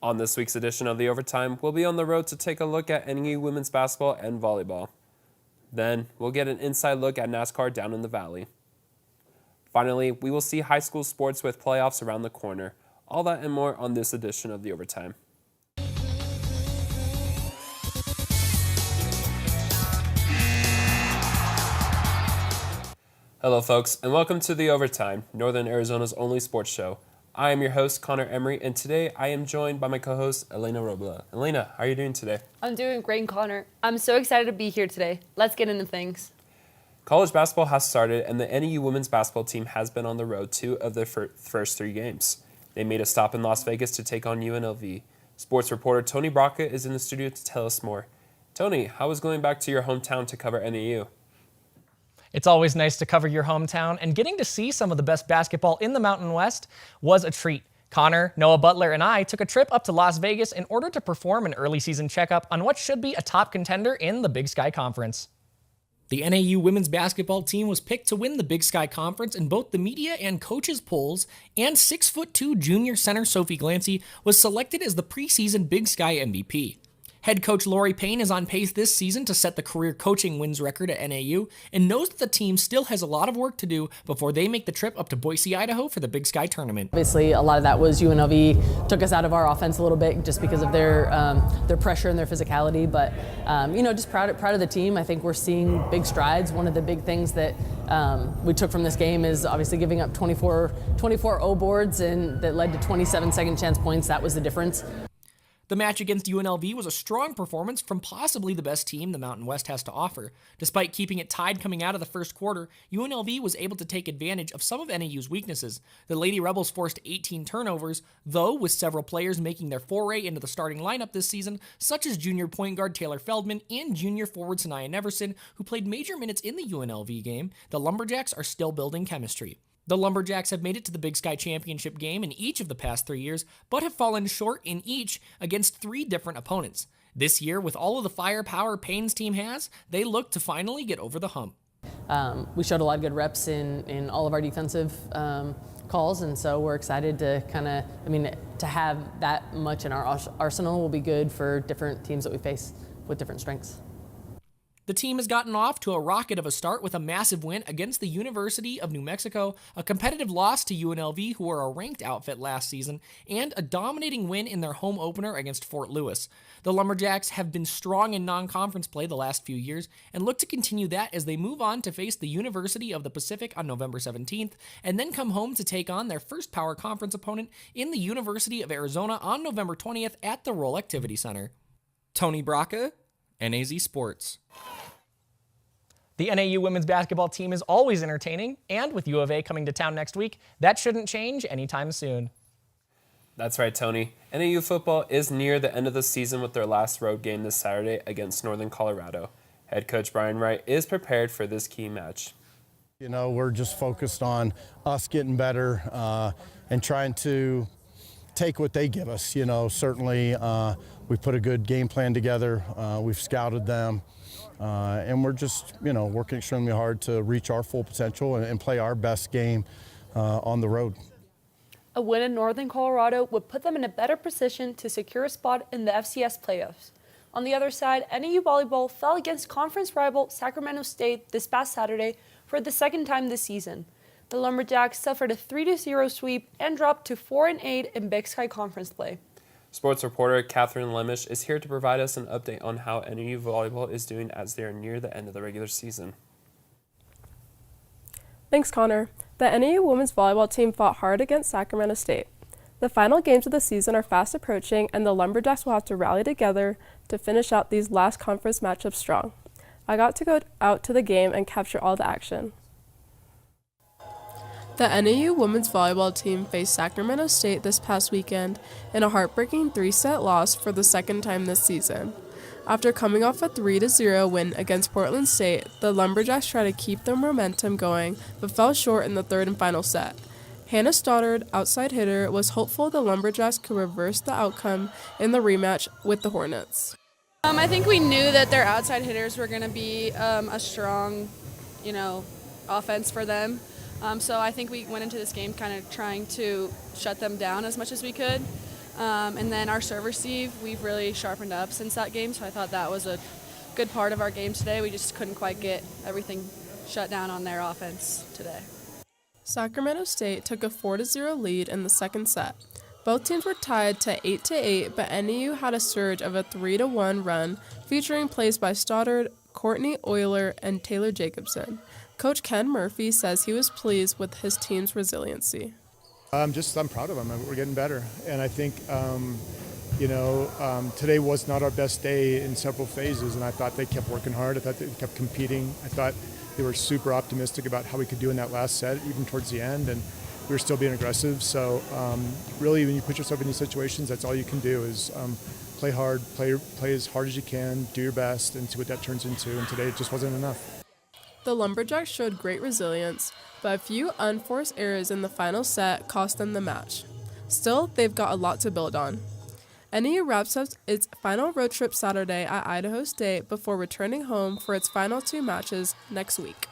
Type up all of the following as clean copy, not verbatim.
On this week's edition of The Overtime, we'll be on the road to take a look at NAU women's basketball and volleyball. Then, we'll get an inside look at NASCAR down in the valley. Finally, we will see high school sports with playoffs around the corner. All that and more on this edition of The Overtime. Hello folks, and welcome to The Overtime, Northern Arizona's only sports show. I am your host, Connor Emery, and today I am joined by my co-host, Elena Robla. Elena, how are you doing today? I'm doing great, Connor. I'm so excited to be here today. Let's get into things. College basketball has started, and the NAU women's basketball team has been on the road 2 of their first 3 games. They made a stop in Las Vegas to take on UNLV. Sports reporter Tony Braca is in the studio to tell us more. Tony, how was going back to your hometown to cover NAU? It's always nice to cover your hometown, and getting to see some of the best basketball in the Mountain West was a treat. Connor, Noah Butler, and I took a trip up to Las Vegas in order to perform an early season checkup on what should be a top contender in the Big Sky Conference. The NAU women's basketball team was picked to win the Big Sky Conference in both the media and coaches polls, and 6'2" junior center Sophie Glancy was selected as the preseason Big Sky MVP. Head coach Lori Payne is on pace this season to set the career coaching wins record at NAU and knows that the team still has a lot of work to do before they make the trip up to Boise, Idaho for the Big Sky Tournament. Obviously, a lot of that was UNLV took us out of our offense a little bit just because of their pressure and their physicality. But just proud of the team. I think we're seeing big strides. One of the big things that we took from this game is obviously giving up 24 O boards, and that led to 27 second chance points. That was the difference. The match against UNLV was a strong performance from possibly the best team the Mountain West has to offer. Despite keeping it tied coming out of the first quarter, UNLV was able to take advantage of some of NAU's weaknesses. The Lady Rebels forced 18 turnovers, though with several players making their foray into the starting lineup this season, such as junior point guard Taylor Feldman and junior forward Sanaya Neverson, who played major minutes in the UNLV game. The Lumberjacks are still building chemistry. The Lumberjacks have made it to the Big Sky Championship game in each of the past 3 years, but have fallen short in each against 3 different opponents. This year, with all of the firepower Payne's team has, they look to finally get over the hump. We showed a lot of good reps in all of our defensive calls, and so we're excited to to have that much in our arsenal will be good for different teams that we face with different strengths. The team has gotten off to a rocket of a start with a massive win against the University of New Mexico, a competitive loss to UNLV, who were a ranked outfit last season, and a dominating win in their home opener against Fort Lewis. The Lumberjacks have been strong in non-conference play the last few years and look to continue that as they move on to face the University of the Pacific on November 17th, and then come home to take on their first Power Conference opponent in the University of Arizona on November 20th at the Roll Activity Center. Tony Braca, NAZ Sports. The NAU women's basketball team is always entertaining, and with U of A coming to town next week, that shouldn't change anytime soon. That's right, Tony. NAU football is near the end of the season with their last road game this Saturday against Northern Colorado. Head coach Brian Wright is prepared for this key match. We're just focused on us getting better and trying to take what they give us. Certainly we put a good game plan together. We've scouted them. And we're just, working extremely hard to reach our full potential and play our best game on the road. A win in Northern Colorado would put them in a better position to secure a spot in the FCS playoffs. On the other side, NAU volleyball fell against conference rival Sacramento State this past Saturday for the second time this season. The Lumberjacks suffered a 3-0 sweep and dropped to 4-8 in Big Sky Conference play. Sports reporter Catherine Lemish is here to provide us an update on how NAU volleyball is doing as they are near the end of the regular season. Thanks, Connor. The NAU women's volleyball team fought hard against Sacramento State. The final games of the season are fast approaching, and the Lumberjacks will have to rally together to finish out these last conference matchups strong. I got to go out to the game and capture all the action. The NAU women's volleyball team faced Sacramento State this past weekend in a heartbreaking 3-set loss for the second time this season. After coming off a 3-0 win against Portland State, the Lumberjacks tried to keep their momentum going but fell short in the third and final set. Hannah Stoddard, outside hitter, was hopeful the Lumberjacks could reverse the outcome in the rematch with the Hornets. I think we knew that their outside hitters were going to be a strong, offense for them. So I think we went into this game kind of trying to shut them down as much as we could. And then our serve receive, we've really sharpened up since that game, so I thought that was a good part of our game today. We just couldn't quite get everything shut down on their offense today. Sacramento State took a 4-0 lead in the second set. Both teams were tied to 8-8, but NAU had a surge of a 3-1 run featuring plays by Stoddard, Courtney Euler, and Taylor Jacobson. Coach Ken Murphy says he was pleased with his team's resiliency. I'm proud of them. We're getting better. And I think, today was not our best day in several phases, and I thought they kept working hard. I thought they kept competing. I thought they were super optimistic about how we could do in that last set, even towards the end, and we were still being aggressive. So really, when you put yourself in these situations, that's all you can do is play hard, play as hard as you can, do your best, and see what that turns into. And today it just wasn't enough. The Lumberjacks showed great resilience, but a few unforced errors in the final set cost them the match. Still, they've got a lot to build on. NAU wraps up its final road trip Saturday at Idaho State before returning home for its final 2 matches next week.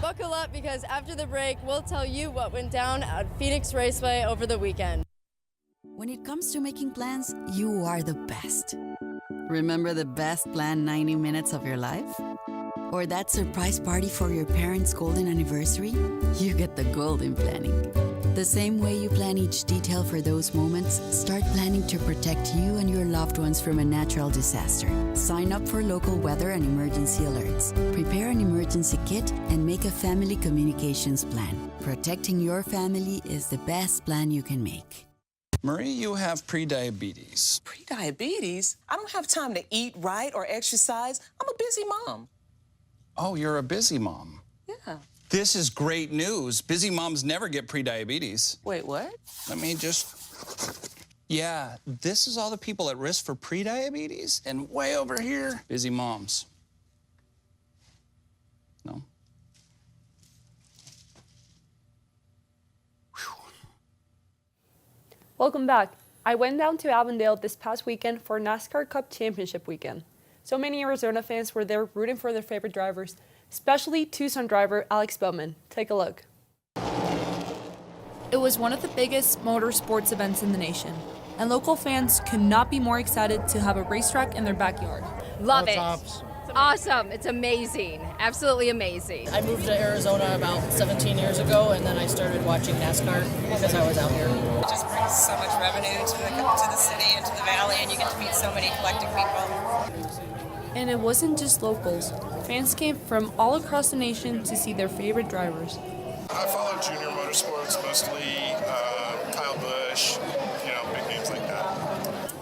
Buckle up, because after the break, we'll tell you what went down at Phoenix Raceway over the weekend. When it comes to making plans, you are the best. Remember the best planned 90 minutes of your life? Or that surprise party for your parents' golden anniversary? You get the golden planning. The same way you plan each detail for those moments, start planning to protect you and your loved ones from a natural disaster. Sign up for local weather and emergency alerts. Prepare an emergency kit and make a family communications plan. Protecting your family is the best plan you can make. Marie, you have prediabetes. Prediabetes? I don't have time to eat right or exercise. I'm a busy mom. Oh, you're a busy mom. Yeah. This is great news. Busy moms never get prediabetes. Wait, what? Let me just... Yeah, this is all the people at risk for prediabetes, and way over here, busy moms. No? Welcome back. I went down to Avondale this past weekend for NASCAR Cup Championship weekend. So many Arizona fans were there rooting for their favorite drivers, especially Tucson driver Alex Bowman. Take a look. It was one of the biggest motorsports events in the nation, and local fans could not be more excited to have a racetrack in their backyard. Love it. Awesome. It's amazing. Absolutely amazing. I moved to Arizona about 17 years ago, and then I started watching NASCAR because I was out here. It just brings so much revenue to the city and to the valley, and you get to meet so many collective people. And it wasn't just locals. Fans came from all across the nation to see their favorite drivers. I follow junior motorsports, mostly Kyle Busch, big names like that.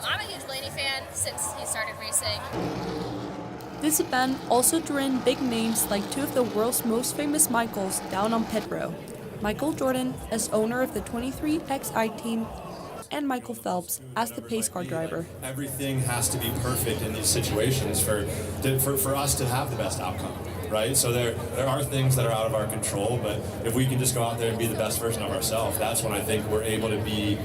I'm a huge Blaney fan since he started racing. This event also drew in big names like 2 of the world's most famous Michaels down on pit row. Michael Jordan as owner of the 23XI team, and Michael Phelps as the pace car driver. Everything has to be perfect in these situations for us to have the best outcome, right? So there are things that are out of our control, but if we can just go out there and be the best version of ourselves, that's when I think we're able to be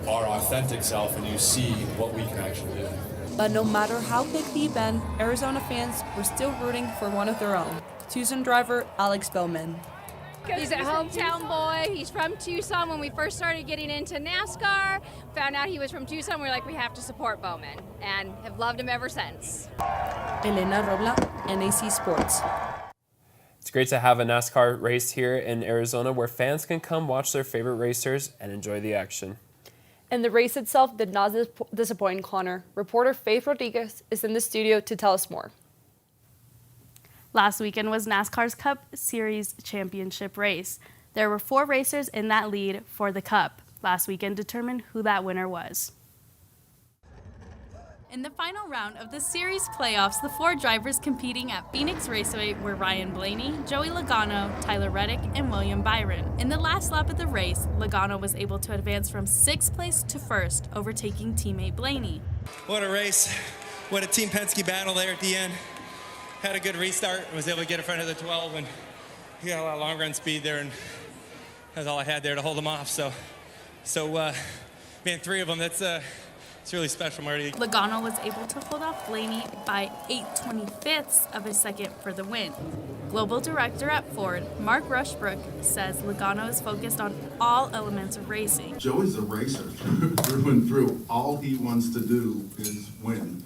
our authentic self and you see what we can actually do. But no matter how big the event, Arizona fans were still rooting for one of their own, Tucson driver Alex Bowman. He's a hometown boy. He's from Tucson. When we first started getting into NASCAR, found out he was from Tucson, we were like, we have to support Bowman, and have loved him ever since. Elena Robla, NAC Sports. It's great to have a NASCAR race here in Arizona where fans can come watch their favorite racers and enjoy the action. And the race itself did not disappoint Connor. Reporter Faith Rodriguez is in the studio to tell us more. Last weekend was NASCAR's Cup Series championship race. There were 4 racers in that lead for the Cup. Last weekend determined who that winner was. In the final round of the series playoffs, the 4 drivers competing at Phoenix Raceway were Ryan Blaney, Joey Logano, Tyler Reddick, and William Byron. In the last lap of the race, Logano was able to advance from 6th place to 1st, overtaking teammate Blaney. What a race. What a Team Penske battle there at the end. Had a good restart, was able to get in front of the 12, and he got a lot of long run speed there, and that's all I had there to hold him off. So man, 3 of them, that's It's really special, Marty. Logano was able to hold off Blaney by 8/25ths of a second for the win. Global Director at Ford, Mark Rushbrook, says Logano is focused on all elements of racing. Joey's a racer through and through. All he wants to do is win,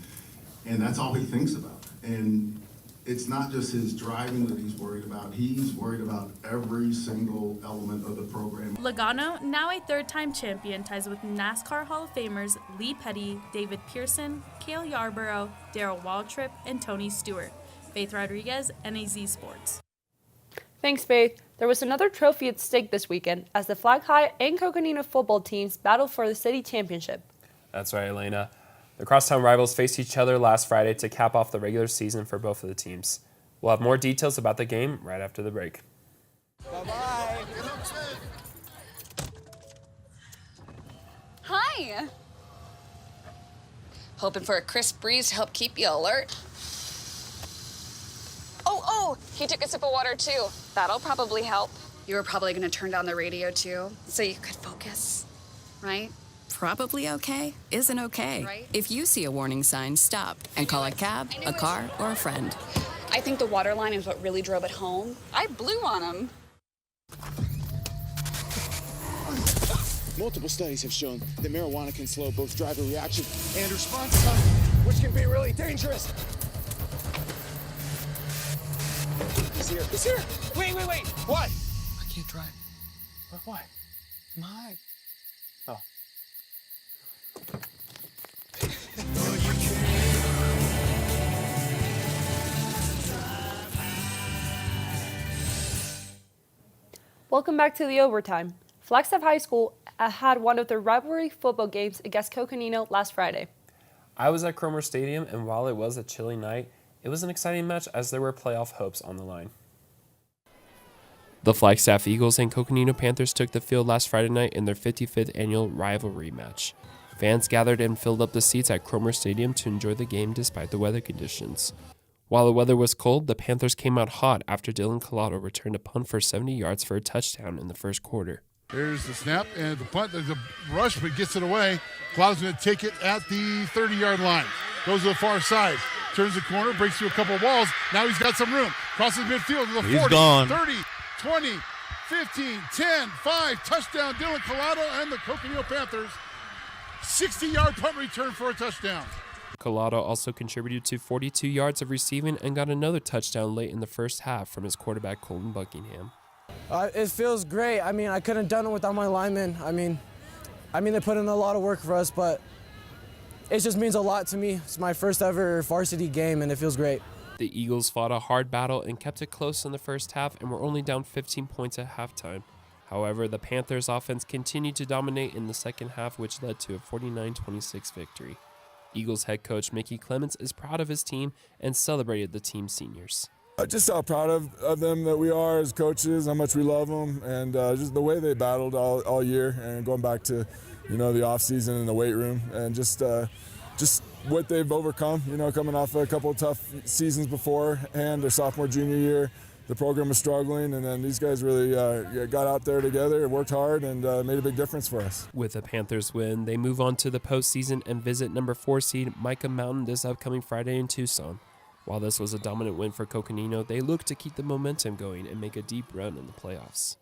and that's all he thinks about. And it's not just his driving that he's worried about. He's worried about every single element of the program. Logano, now a third-time champion, ties with NASCAR Hall of Famers Lee Petty, David Pearson, Cale Yarborough, Darrell Waltrip, and Tony Stewart. Faith Rodriguez, NAZ Sports. Thanks, Faith. There was another trophy at stake this weekend as the Flag High and Coconino football teams battled for the city championship. That's right, Elena. The crosstown rivals faced each other last Friday to cap off the regular season for both of the teams. We'll have more details about the game right after the break. Bye-bye. Hi. Hoping for a crisp breeze to help keep you alert. Oh, he took a sip of water too. That'll probably help. You were probably going to turn down the radio too, so you could focus, right? Probably okay isn't okay. Right. If you see a warning sign, stop and call a cab, a car, or a friend. I think the water line is what really drove it home. I blew on him. Multiple studies have shown that marijuana can slow both driver reaction and response time, which can be really dangerous. He's here. He's here. Wait. What? I can't drive. Why? My. Oh. Welcome back to the overtime. Flagstaff High School had one of their rivalry football games against Coconino last Friday. I was at Cromer Stadium, and while it was a chilly night, it was an exciting match as there were playoff hopes on the line. The Flagstaff Eagles and Coconino Panthers took the field last Friday night in their 55th annual rivalry match. Fans gathered and filled up the seats at Cromer Stadium to enjoy the game despite the weather conditions. While the weather was cold, the Panthers came out hot after Dylan Collado returned a punt for 70 yards for a touchdown in the first quarter. Here's the snap and the punt. There's a rush, but gets it away. Collado's going to take it at the 30-yard line. Goes to the far side. Turns the corner, breaks through a couple of walls. Now he's got some room. Crosses midfield to the 40, He's gone. 30, 20, 15, 10, 5. Touchdown, Dylan Collado and the Coconino Panthers. 60-yard punt return for a touchdown. Collado also contributed to 42 yards of receiving and got another touchdown late in the first half from his quarterback, Colton Buckingham. It feels great. I mean, I couldn't have done it without my linemen. I mean, they put in a lot of work for us, but it just means a lot to me. It's my first ever varsity game, and it feels great. The Eagles fought a hard battle and kept it close in the first half and were only down 15 points at halftime. However, the Panthers' offense continued to dominate in the second half, which led to a 49-26 victory. Eagles head coach Mickey Clements is proud of his team and celebrated the team's seniors. Just how proud of them that we are as coaches, how much we love them, and just the way they battled all year, and going back to, the off season and the weight room, and just what they've overcome. Coming off a couple of tough seasons beforehand, their sophomore, junior year, the program was struggling, and then these guys really got out there together, worked hard, and made a big difference for us. With the Panthers win, they move on to the postseason and visit number 4 seed Micah Mountain this upcoming Friday in Tucson. While this was a dominant win for Coconino, they look to keep the momentum going and make a deep run in the playoffs.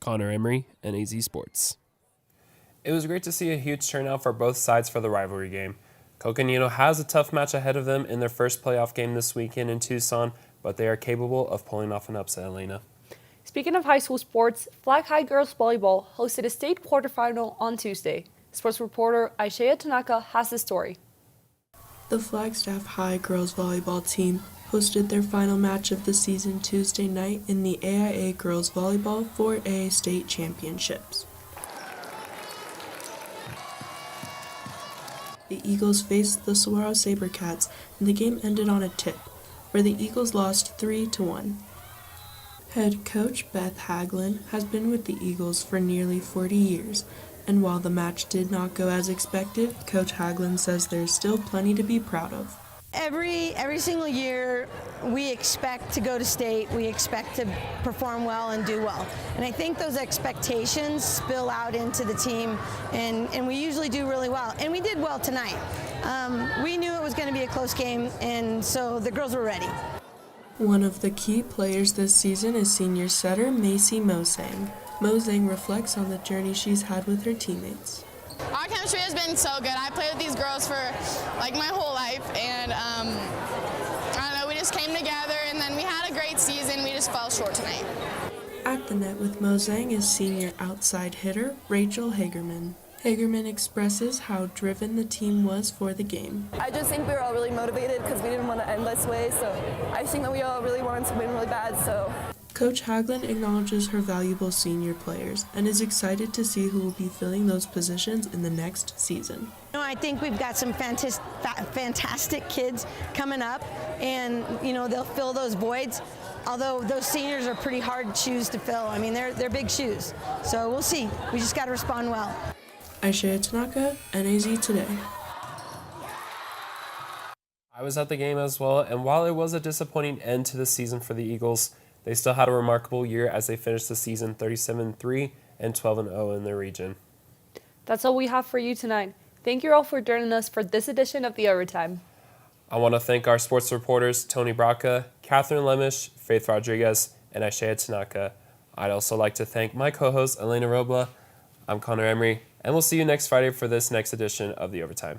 Connor Emery, NAZ Sports. It was great to see a huge turnout for both sides for the rivalry game. Coconino has a tough match ahead of them in their first playoff game this weekend in Tucson, but they are capable of pulling off an upset, Elena. Speaking of high school sports, Flag High girls volleyball hosted a state quarterfinal on Tuesday. Sports reporter Aishaya Tanaka has the story. The Flagstaff High girls volleyball team hosted their final match of the season Tuesday night in the AIA Girls Volleyball 4A State Championships. The Eagles faced the Saguaro Sabercats, and the game ended on a tip, where the Eagles lost 3-1. Head coach Beth Haglin has been with the Eagles for nearly 40 years, and while the match did not go as expected, Coach Haglin says there's still plenty to be proud of. Every single year, we expect to go to state, we expect to perform well and do well. And I think those expectations spill out into the team, and we usually do really well. And we did well tonight. We knew it was going to be a close game, and so the girls were ready. One of the key players this season is senior setter Macy Mosang. Mosang reflects on the journey she's had with her teammates. Our chemistry has been so good. I played with these girls for like my whole life, and I don't know, we just came together and then we had a great season. We just fell short tonight. At the net with Mosang is senior outside hitter Rachel Hagerman. Hagerman expresses how driven the team was for the game. I just think we were all really motivated because we didn't want to end this way, so I think that we all really wanted to win really bad. So Coach Haglund acknowledges her valuable senior players and is excited to see who will be filling those positions in the next season. I think we've got some fantastic kids coming up, and they'll fill those voids. Although those seniors are pretty hard shoes to fill. I mean, they're big shoes. So we'll see. We just got to respond well. Aishaya Tanaka, NAZ Today. I was at the game as well, and while it was a disappointing end to the season for the Eagles, they still had a remarkable year as they finished the season 37-3 and 12-0 in their region. That's all we have for you tonight. Thank you all for joining us for this edition of The Overtime. I want to thank our sports reporters Tony Braca, Catherine Lemish, Faith Rodriguez, and Aishaya Tanaka. I'd also like to thank my co-host Elena Robla. I'm Connor Emery, and we'll see you next Friday for this next edition of The Overtime.